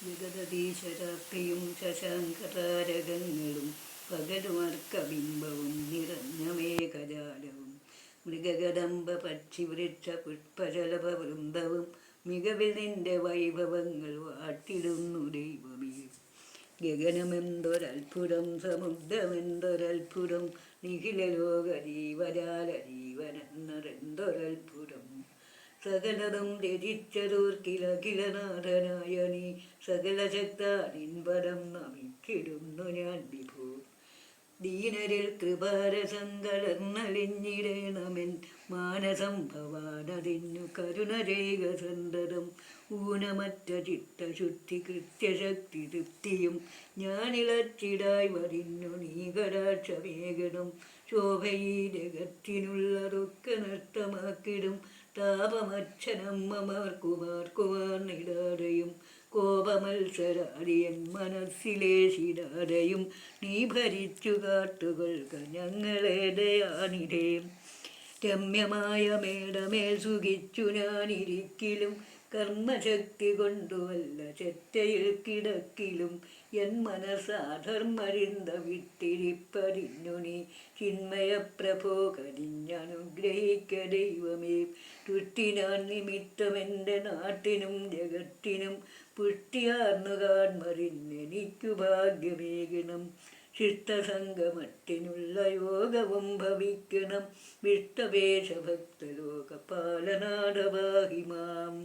വിഗതതീശ്വരാപ്തിയും ശശാങ്കതാരകങ്ങളും പകലുമർക്കബിംബവും നിറഞ്ഞ മേഘജാലവും മൃഗകദംബ പക്ഷിവൃക്ഷ പുഷ്പശലഭവൃന്ദവും മികവിൽ നിന്റെ വൈഭവങ്ങൾ വാട്ടിടുന്നു ദൈവമേ. ഗഗനമെന്തൊരത്ഭുതം, സമുദ്രമെന്തൊരത്ഭുതം, നിഖിലലോക ജീവജാല ജീവനെന്നതെന്തൊരത്ഭുതം. സകലതും രചിച്ചതോർക്കിലഖിലനാഥനായ നീ, സകല ശക്ത നിൻപദം നമിച്ചിടുന്നു ഞാൻ വിഭൂ. ദീനരിൽ കൃപാരസം കലർന്നലിഞ്ഞിടേണമെൻ മാനസം ഭവാനതിന്നു കരുണ ചെയ്യുക സന്തതം. ഊനമറ്റ ചിത്തശുദ്ധി കൃത്യശക്തി തൃപ്തിയും ഞാനിളച്ചിടായി വരിന്നു നീ കടാക്ഷമേകണം. ശോഭയീ ജഗത്തിനുള്ളതൊക്കെ നഷ്ടമാക്കിടും താപമച്ഛനമ്മമാർക്കുമാർക്കുമാർ നിടാതെയും കോപമത്സരാദിയൻ മനസ്സിലേശിടാതെയും നീ ഭരിച്ചു കാട്ടുകൊള്ളുക ഞങ്ങളെ ദയാനിധേ. രമ്യമായ മേടമേൽ സുഖിച്ചു ഞാനിരിക്കിലും കർമ്മശക്തി കൊണ്ടുവല്ല ചെറ്റയിൽ കിടക്കിലും എൻ മനസ്സാധർമ്മരിന്ത വിട്ടിരിപ്പതിന്നു നീ ചിന്മയപ്രഭോ കനിഞ്ഞനുഗ്രഹിക്ക ദൈവമേ. തുഷ്ടിനാൻ നിമിത്തമെൻ്റെ നാട്ടിനും ജഗത്തിനും പുഷ്ടിയാർന്നു കാൺമറിന്നെനിക്കു ഭാഗ്യമേകണം. ശിഷ്ടസംഗമത്തിനുള്ള യോഗവും ഭവിക്കണം. വിഷ്ടവേഷഭക്തലോകപാലനാഥ പാഹി മാം.